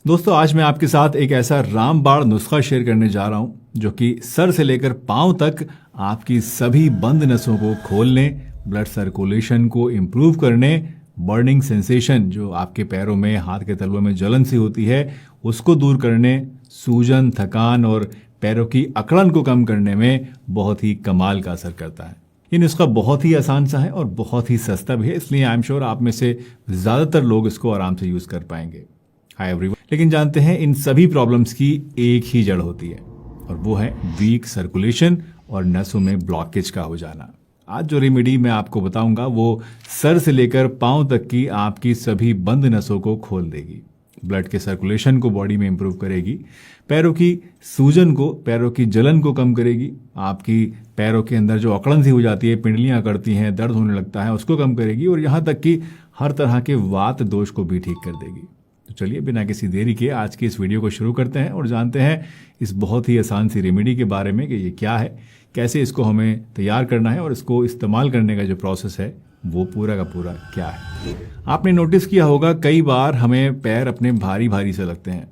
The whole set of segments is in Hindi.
दोस्तों, आज मैं आपके साथ एक ऐसा रामबाण नुस्खा शेयर करने जा रहा हूं जो कि सर से लेकर पांव तक आपकी सभी बंद नसों को खोलने, ब्लड सर्कुलेशन को इम्प्रूव करने, बर्निंग सेंसेशन जो आपके पैरों में, हाथ के तलवों में जलन सी होती है उसको दूर करने, सूजन, थकान और पैरों की अकड़न को कम करने में बहुत ही कमाल का असर करता है। ये नुस्खा बहुत ही आसान सा है और बहुत ही सस्ता भी है, इसलिए आई एम श्योर आप में से ज़्यादातर लोग इसको आराम से यूज़ कर पाएंगे। Hi everyone. लेकिन जानते हैं इन सभी प्रॉब्लम्स की एक ही जड़ होती है और वो है वीक सर्कुलेशन और नसों में ब्लॉकेज का हो जाना। आज जो रेमेडी मैं आपको बताऊंगा वो सर से लेकर पांव तक की आपकी सभी बंद नसों को खोल देगी, ब्लड के सर्कुलेशन को बॉडी में इंप्रूव करेगी, पैरों की सूजन को, पैरों की जलन को कम करेगी, आपकी पैरों के अंदर जो अकड़न सी हो जाती है, पिंडलियां करती हैं, दर्द होने लगता है, उसको कम करेगी और यहाँ तक कि हर तरह के वात दोष को भी ठीक कर देगी। तो चलिए बिना किसी देरी के आज की इस वीडियो को शुरू करते हैं और जानते हैं इस बहुत ही आसान सी रेमेडी के बारे में कि ये क्या है, कैसे इसको हमें तैयार करना है और इसको इस्तेमाल करने का जो प्रोसेस है वो पूरा का पूरा क्या है। आपने नोटिस किया होगा कई बार हमें पैर अपने भारी भारी से लगते हैं।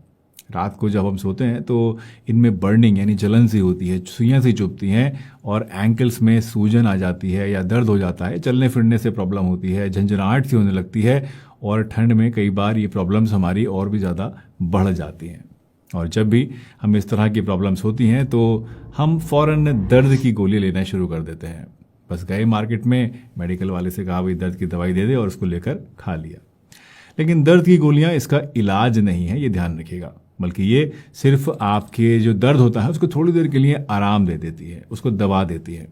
रात को जब हम सोते हैं तो इनमें बर्निंग यानी जलन सी होती है, सुइयां सी चुभती हैं और एंकल्स में सूजन आ जाती है या दर्द हो जाता है, चलने फिरने से प्रॉब्लम होती है, झंझनाहट सी होने लगती है और ठंड में कई बार ये प्रॉब्लम्स हमारी और भी ज़्यादा बढ़ जाती हैं। और जब भी हम इस तरह की प्रॉब्लम्स होती हैं तो हम फ़ौरन दर्द की गोली लेना शुरू कर देते हैं। बस गए मार्केट में, मेडिकल वाले से कहा भाई दर्द की दवाई दे दे और उसको लेकर खा लिया। लेकिन दर्द की गोलियां इसका इलाज नहीं है, ये ध्यान रखिएगा, बल्कि ये सिर्फ आपके जो दर्द होता है उसको थोड़ी देर के लिए आराम दे देती है, उसको दबा देती है,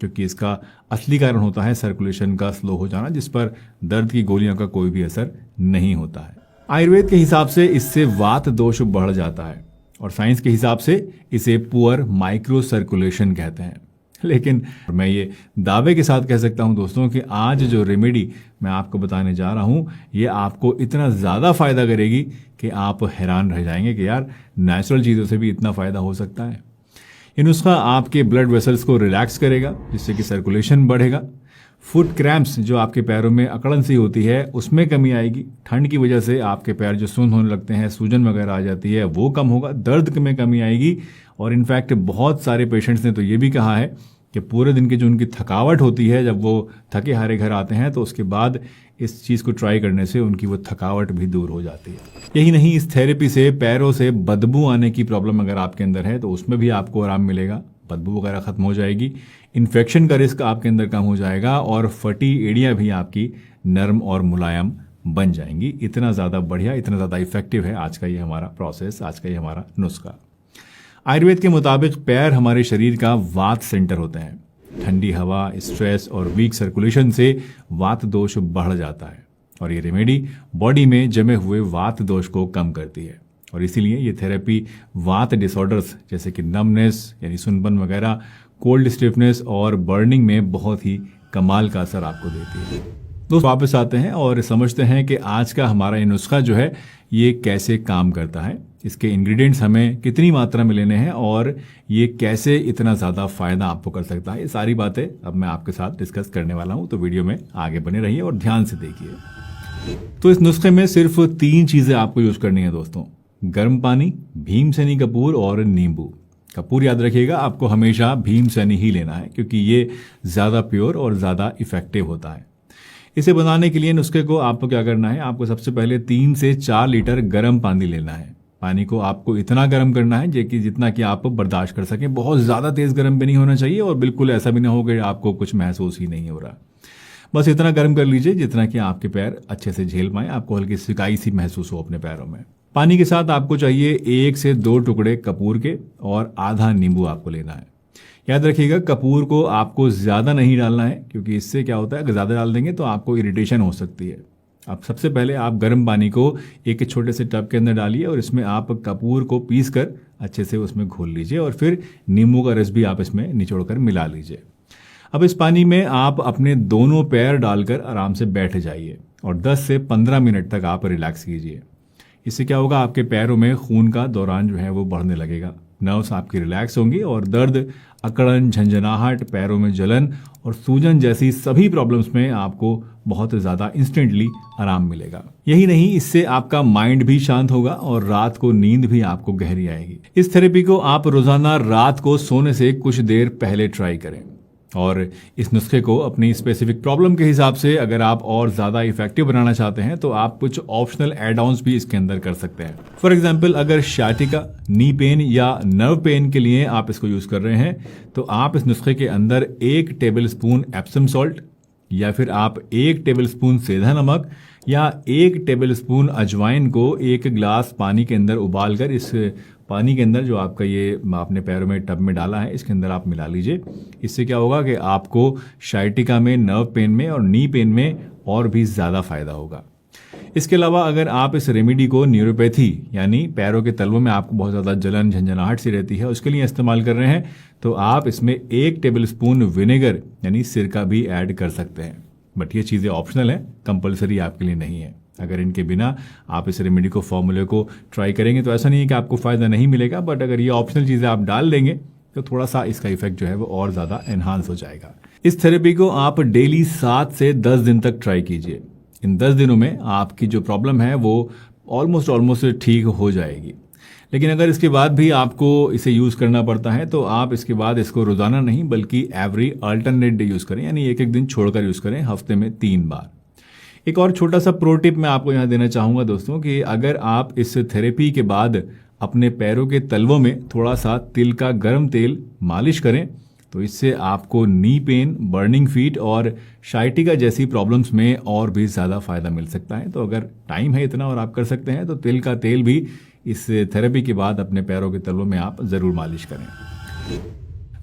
क्योंकि इसका असली कारण होता है सर्कुलेशन का स्लो हो जाना, जिस पर दर्द की गोलियों का कोई भी असर नहीं होता है। आयुर्वेद के हिसाब से इससे वात दोष बढ़ जाता है और साइंस के हिसाब से इसे पुअर माइक्रो सर्कुलेशन कहते हैं। लेकिन मैं ये दावे के साथ कह सकता हूं दोस्तों कि आज जो रेमेडी मैं आपको बताने जा रहा हूं ये आपको इतना ज़्यादा फायदा करेगी कि आप हैरान रह जाएंगे कि यार नेचुरल चीज़ों से भी इतना फायदा हो सकता है। ये नुस्खा आपके ब्लड वेसल्स को रिलैक्स करेगा, जिससे कि सर्कुलेशन बढ़ेगा। फुट क्रैम्प्स जो आपके पैरों में अकड़न सी होती है उसमें कमी आएगी। ठंड की वजह से आपके पैर जो सुन्न होने लगते हैं, सूजन वगैरह आ जाती है, वो कम होगा। दर्द में कमी आएगी और इनफैक्ट बहुत सारे पेशेंट्स ने तो ये भी कहा है कि पूरे दिन की जो उनकी थकावट होती है, जब वो थके हारे घर आते हैं तो उसके बाद इस चीज़ को ट्राई करने से उनकी वो थकावट भी दूर हो जाती है। यही नहीं, इस थेरेपी से पैरों से बदबू आने की प्रॉब्लम अगर आपके अंदर है तो उसमें भी आपको आराम मिलेगा, बदबू वगैरह खत्म हो जाएगी, इन्फेक्शन का रिस्क आपके अंदर कम हो जाएगा और फटी एड़ियाँ भी आपकी नरम और मुलायम बन जाएंगी। इतना ज़्यादा बढ़िया, इतना ज़्यादा इफेक्टिव है आज का ये हमारा प्रोसेस, आज का ये हमारा नुस्खा। आयुर्वेद के मुताबिक पैर हमारे शरीर का वात सेंटर होते हैं। ठंडी हवा, स्ट्रेस और वीक सर्कुलेशन से वात दोष बढ़ जाता है और ये रेमेडी बॉडी में जमे हुए वात दोष को कम करती है और इसीलिए ये थेरेपी वात डिसऑर्डर्स जैसे कि नमनेस यानी सुनपन वगैरह, कोल्ड स्टिफनेस और बर्निंग में बहुत ही कमाल का असर आपको देती है। दोस्तों, वापस आते हैं और समझते हैं कि आज का हमारा ये नुस्खा जो है ये कैसे काम करता है, इसके इंग्रेडिएंट्स हमें कितनी मात्रा में लेने हैं और ये कैसे इतना ज़्यादा फायदा आपको कर सकता है। ये सारी बातें अब मैं आपके साथ डिस्कस करने वाला हूँ, तो वीडियो में आगे बने रहिए और ध्यान से देखिए। तो इस नुस्खे में सिर्फ 3 चीज़ें आपको यूज करनी है दोस्तों, गर्म पानी, भीमसेनी कपूर और नींबू। कपूर याद रखिएगा, आपको हमेशा भीमसेनी ही लेना है क्योंकि ये ज़्यादा प्योर और ज़्यादा इफेक्टिव होता है। इसे बनाने के लिए नुस्खे को आपको क्या करना है, आपको सबसे पहले 3 से 4 लीटर गर्म पानी लेना है। पानी को आपको इतना गर्म करना है कि जितना कि आप बर्दाश्त कर सकें। बहुत ज़्यादा तेज़ गर्म भी नहीं होना चाहिए और बिल्कुल ऐसा भी ना हो कि आपको कुछ महसूस ही नहीं हो रहा। बस इतना गर्म कर लीजिए जितना कि आपके पैर अच्छे से झेल पाएं, आपको हल्की सिकाई सी महसूस हो अपने पैरों में। पानी के साथ आपको चाहिए 1 से 2 टुकड़े कपूर के और आधा नींबू आपको लेना है। याद रखिएगा, कपूर को आपको ज़्यादा नहीं डालना है क्योंकि इससे क्या होता है, अगर ज़्यादा डाल देंगे तो आपको इरिटेशन हो सकती है। अब सबसे पहले आप गर्म पानी को एक छोटे से टब के अंदर डालिए और इसमें आप कपूर को पीस कर अच्छे से उसमें घोल लीजिए और फिर नींबू का रस भी आप इसमें निचोड़ कर मिला लीजिए। अब इस पानी में आप अपने दोनों पैर डालकर आराम से बैठ जाइए और 10 से 15 मिनट तक आप रिलैक्स कीजिए। इससे क्या होगा, आपके पैरों में खून का दौरान जो है वो बढ़ने लगेगा नर्व्स आपकी रिलैक्स होंगी और दर्द, अकड़न, झंझनाहट, पैरों में जलन और सूजन जैसी सभी प्रॉब्लम्स में आपको बहुत ज़्यादा इंस्टेंटली आराम मिलेगा। यही नहीं, इससे आपका माइंड भी शांत होगा और रात को नींद भी आपको गहरी आएगी। इस थेरेपी को आप रोजाना रात को सोने से कुछ देर पहले ट्राई करें और इस नुस्खे को अपनी स्पेसिफिक प्रॉब्लम के हिसाब से अगर आप और ज़्यादा इफेक्टिव बनाना चाहते हैं तो आप कुछ ऑप्शनल एड ऑन्स भी इसके अंदर कर सकते हैं। फॉर एग्जांपल, अगर शाटिका, नी पेन या नर्व पेन के लिए आप इसको यूज़ कर रहे हैं तो आप इस नुस्खे के अंदर 1 टेबल स्पून एप्सम सॉल्ट या फिर आप 1 टेबल स्पून सेंधा नमक या 1 टेबल स्पून अजवाइन को 1 गिलास पानी के अंदर उबाल कर इस पानी के अंदर जो आपका ये आपने पैरों में टब में डाला है इसके अंदर आप मिला लीजिए। इससे क्या होगा कि आपको शाइटिका में, नर्व पेन में और नी पेन में और भी ज़्यादा फायदा होगा। इसके अलावा अगर आप इस रेमेडी को न्यूरोपैथी यानी पैरों के तलवों में आपको बहुत ज़्यादा जलन, झंझनाहट सी रहती है, उसके लिए इस्तेमाल कर रहे हैं तो आप इसमें 1 टेबल स्पून विनेगर यानी सिरका भी ऐड कर सकते हैं। बट ये चीज़ें ऑप्शनल हैं, कंपलसरी आपके लिए नहीं है। अगर इनके बिना आप इस रेमेडी को, फॉर्मूले को ट्राई करेंगे तो ऐसा नहीं है कि आपको फ़ायदा नहीं मिलेगा, बट अगर ये ऑप्शनल चीज़ें आप डाल देंगे तो थोड़ा सा इसका इफेक्ट जो है वो और ज़्यादा एनहांस हो जाएगा। इस थेरेपी को आप डेली 7 से 10 दिन तक ट्राई कीजिए। इन 10 दिनों में आपकी जो प्रॉब्लम है वो ऑलमोस्ट ठीक हो जाएगी। लेकिन अगर इसके बाद भी आपको इसे यूज़ करना पड़ता है तो आप इसके बाद इसको रोज़ाना नहीं बल्कि एवरी अल्टरनेट डे यूज़ करें, यानी एक दिन छोड़कर यूज़ करें, हफ्ते में 3 बार। एक और छोटा सा प्रो टिप मैं आपको यहाँ देना चाहूँगा दोस्तों कि अगर आप इस थेरेपी के बाद अपने पैरों के तलवों में थोड़ा सा तिल का गर्म तेल मालिश करें तो इससे आपको नी पेन, बर्निंग फीट और शाइटिका जैसी प्रॉब्लम्स में और भी ज़्यादा फायदा मिल सकता है। तो अगर टाइम है इतना और आप कर सकते हैं तो तिल का तेल भी इस थेरेपी के बाद अपने पैरों के तलवों में आप ज़रूर मालिश करें।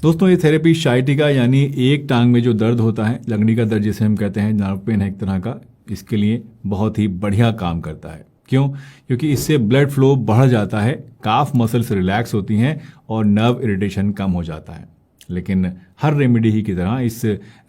दोस्तों, ये थेरेपी शाइटिका यानी एक टांग में जो दर्द होता है, लगड़ी का दर्द जिसे हम कहते हैं, नर्व पेन है एक तरह का, इसके लिए बहुत ही बढ़िया काम करता है। क्यों? क्योंकि इससे ब्लड फ्लो बढ़ जाता है, काफ मसल्स रिलैक्स होती हैं और नर्व इरिटेशन कम हो जाता है। लेकिन हर रेमेडी ही की तरह इस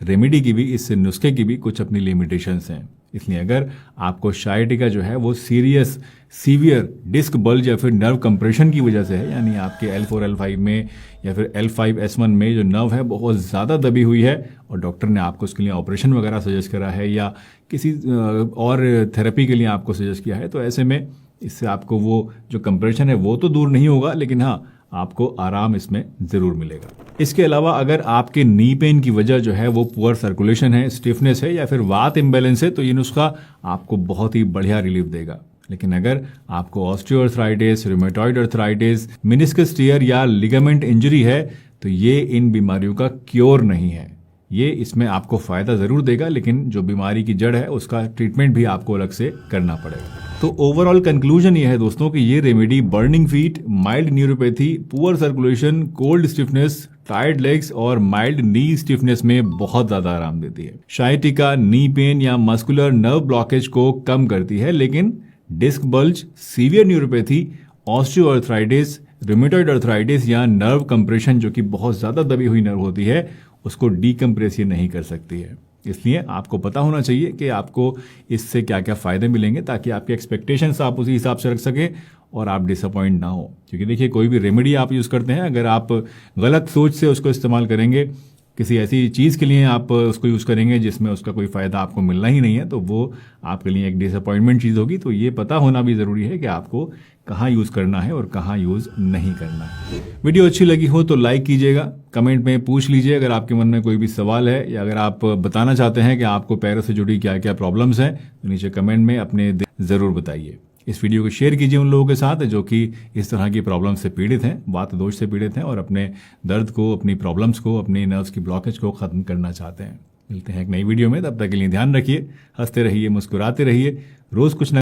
रेमेडी की भी, इस नुस्खे की भी कुछ अपनी लिमिटेशंस हैं। इसलिए अगर आपको शाइटिका जो है वो सीवियर डिस्क बल्ज या फिर नर्व कंप्रेशन की वजह से है, यानी आपके L4, L5 में या फिर L5S1 में जो नर्व है बहुत ज़्यादा दबी हुई है और डॉक्टर ने आपको उसके लिए ऑपरेशन वगैरह सजेस्ट करा है या किसी और थेरेपी के लिए आपको सजेस्ट किया है, तो ऐसे में इससे आपको वो जो कंप्रेशन है वो तो दूर नहीं होगा, लेकिन हाँ, आपको आराम इसमें ज़रूर मिलेगा। इसके अलावा अगर आपके नी पेन की वजह जो है वो पुअर सर्कुलेशन है, स्टिफनेस है या फिर वात इम्बैलेंस है तो ये नुस्खा आपको बहुत ही बढ़िया रिलीफ देगा। लेकिन अगर आपको osteoarthritis, rheumatoid arthritis, meniscus tier या लिगामेंट इंजरी है तो ये इन बीमारियों का क्योर नहीं है। ये इसमें आपको फ़ायदा ज़रूर देगा, लेकिन जो बीमारी की जड़ है उसका ट्रीटमेंट भी आपको अलग से करना पड़ेगा। तो ओवरऑल कंक्लूजन ये है दोस्तों कि ये remedy burning feet, mild neuropathy, poor circulation, cold stiffness, tired legs और माइल्ड नी स्टिफनेस में बहुत ज़्यादा आराम देती है। शाइटिका नी पेन या मस्कुलर नर्व ब्लॉकेज को कम करती है, लेकिन disc bulge, severe neuropathy, osteoarthritis, rheumatoid arthritis या नर्व कंप्रेशन जो कि बहुत ज़्यादा दबी हुई नर्व होती है उसको डीकम्प्रेस ये नहीं कर सकती है। इसलिए आपको पता होना चाहिए कि आपको इससे क्या क्या फ़ायदे मिलेंगे ताकि आपके एक्सपेक्टेशंस आप उसी हिसाब से रख सकें और आप डिसअपॉइंट ना हो। क्योंकि देखिए, कोई भी रेमेडी आप यूज़ करते हैं, अगर आप गलत सोच से उसको इस्तेमाल करेंगे, किसी ऐसी चीज़ के लिए आप उसको यूज़ करेंगे जिसमें उसका कोई फ़ायदा आपको मिलना ही नहीं है, तो वो आपके लिए एक डिसअपॉइंटमेंट चीज़ होगी। तो ये पता होना भी ज़रूरी है कि आपको कहाँ यूज़ करना है और कहाँ यूज़ नहीं करना है। वीडियो अच्छी लगी हो तो लाइक कीजिएगा, कमेंट में पूछ लीजिए अगर आपके मन में कोई भी सवाल है या अगर आप बताना चाहते हैं कि आपको पैरों से जुड़ी क्या क्या प्रॉब्लम्स हैं तो नीचे कमेंट में अपने ज़रूर बताइए। इस वीडियो को शेयर कीजिए उन लोगों के साथ जो कि इस तरह की प्रॉब्लम से पीड़ित हैं, वात दोष से पीड़ित हैं और अपने दर्द को, अपनी प्रॉब्लम्स को, अपनी नर्व्स की ब्लॉकेज को ख़त्म करना चाहते हैं। मिलते हैं एक नई वीडियो में, तब तक के लिए ध्यान रखिए, हंसते रहिए, मुस्कुराते रहिए, रोज़ कुछ न